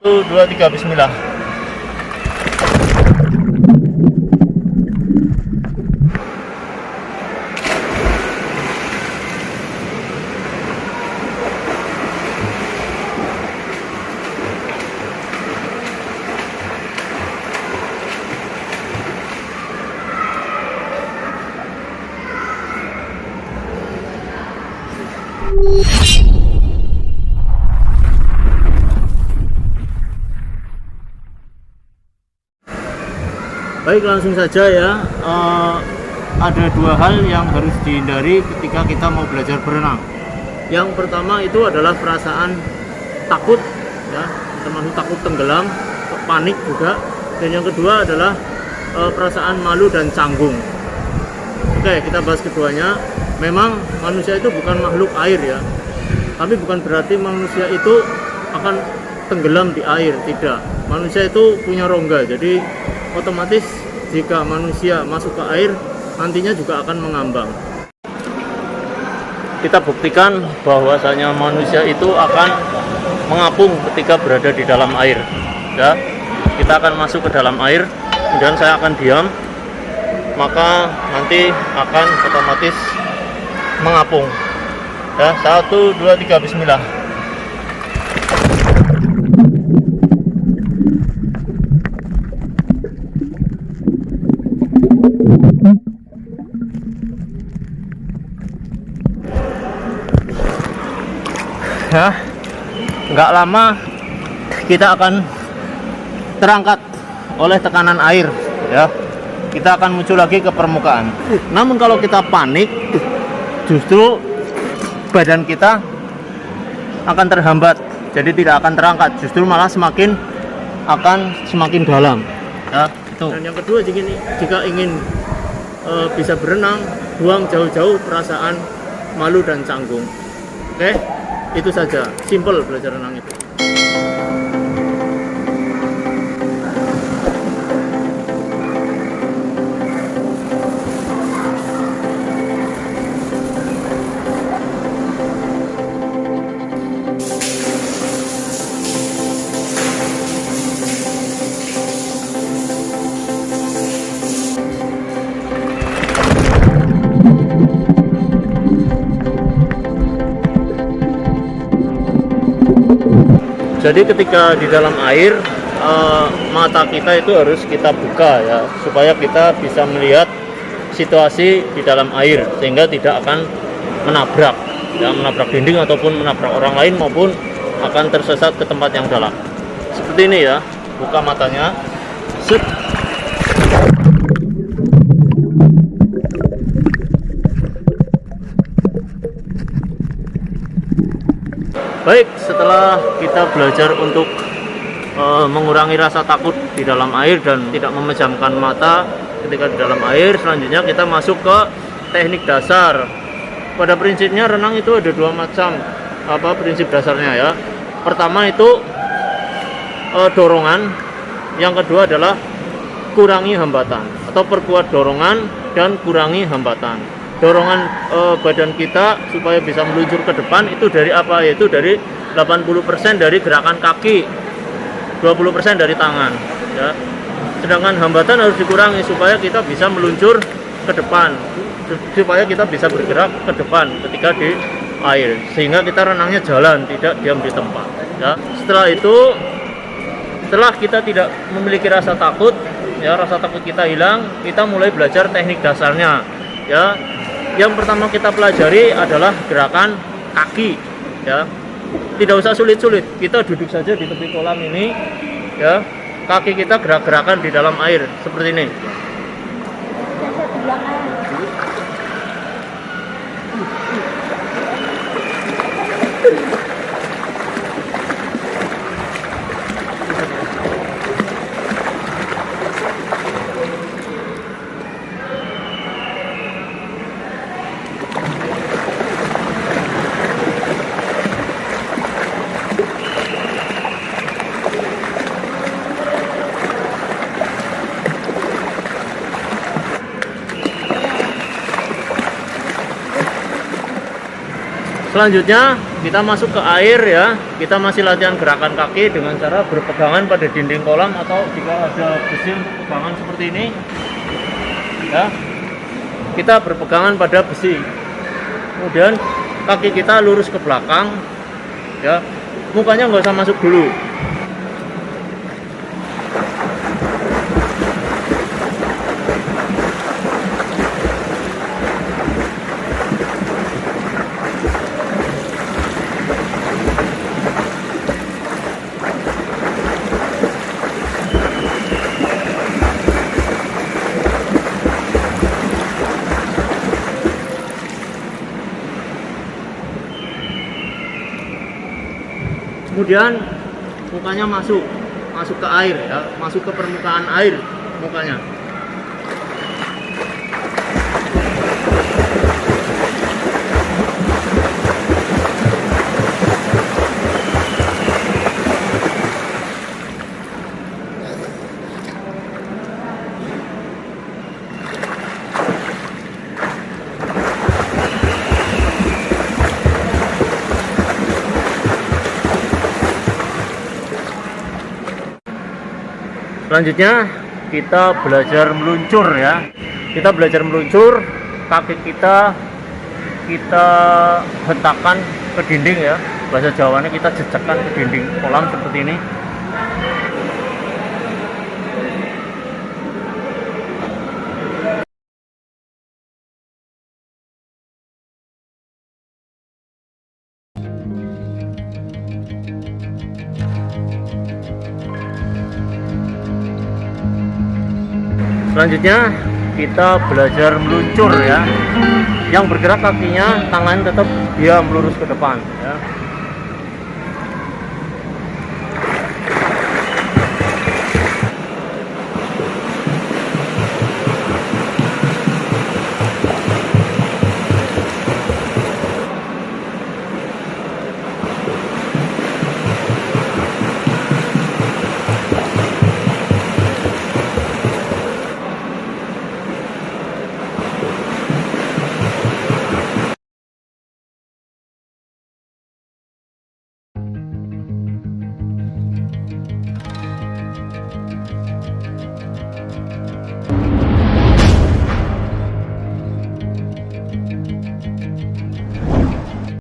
2, 3, bismillah. Baik, langsung saja ya. Ada dua hal yang harus dihindari ketika kita mau belajar berenang. Yang pertama itu adalah perasaan takut, ya, termasuk takut tenggelam, panik juga. Dan yang kedua adalah perasaan malu dan canggung. Oke, kita bahas keduanya. Memang manusia itu bukan makhluk air ya, tapi bukan berarti manusia itu akan tenggelam di air, tidak. Manusia itu punya rongga, jadi otomatis jika manusia masuk ke air nantinya juga akan mengambang. Kita buktikan bahwasanya manusia itu akan mengapung ketika berada di dalam air ya. Kita akan masuk ke dalam air, kemudian saya akan diam, maka nanti akan otomatis mengapung ya. 1, 2, 3, bismillah. Ya, nggak lama kita akan terangkat oleh tekanan air ya. Kita akan muncul lagi ke permukaan. Namun kalau kita panik, justru badan kita akan terhambat, jadi tidak akan terangkat, justru malah semakin dalam ya. Tuh. Dan yang kedua, jika ingin bisa berenang, buang jauh-jauh perasaan malu dan canggung. Oke, itu saja, simple belajar renang itu. Jadi ketika di dalam air, mata kita itu harus kita buka ya, supaya kita bisa melihat situasi di dalam air, sehingga tidak akan menabrak dinding ataupun menabrak orang lain, maupun akan tersesat ke tempat yang dalam. Seperti ini ya, buka matanya. Set. Baik, setelah kita belajar untuk mengurangi rasa takut di dalam air dan tidak memejamkan mata ketika di dalam air, selanjutnya kita masuk ke teknik dasar. Pada prinsipnya renang itu ada dua macam prinsip dasarnya ya. Pertama itu dorongan, yang kedua adalah kurangi hambatan atau perkuat dorongan dan kurangi hambatan. Dorongan badan kita supaya bisa meluncur ke depan itu dari apa? Yaitu dari 80% dari gerakan kaki, 20% dari tangan ya. Sedangkan hambatan harus dikurangi supaya kita bisa meluncur ke depan, supaya kita bisa bergerak ke depan ketika di air, sehingga kita renangnya jalan, tidak diam di tempat ya. Setelah kita tidak memiliki rasa takut ya, rasa takut kita hilang, kita mulai belajar teknik dasarnya ya. Yang pertama kita pelajari adalah gerakan kaki ya. Tidak usah sulit-sulit, kita duduk saja di tepi kolam ini ya. Kaki kita gerak-gerakan di dalam air seperti ini. Selanjutnya kita masuk ke air ya, kita masih latihan gerakan kaki dengan cara berpegangan pada dinding kolam, atau jika ada besi untuk pegangan seperti ini ya, kita berpegangan pada besi. Kemudian kaki kita lurus ke belakang ya, mukanya nggak usah masuk dulu. Kemudian mukanya masuk ke air ya, masuk ke permukaan air mukanya. Selanjutnya kita belajar meluncur ya. Kita belajar meluncur, kaki kita hentakkan ke dinding ya. Bahasa Jawanya kita jejakkan ke dinding kolam seperti ini. Selanjutnya kita belajar meluncur ya. Yang bergerak kakinya, tangan tetap dia melurus ke depan ya.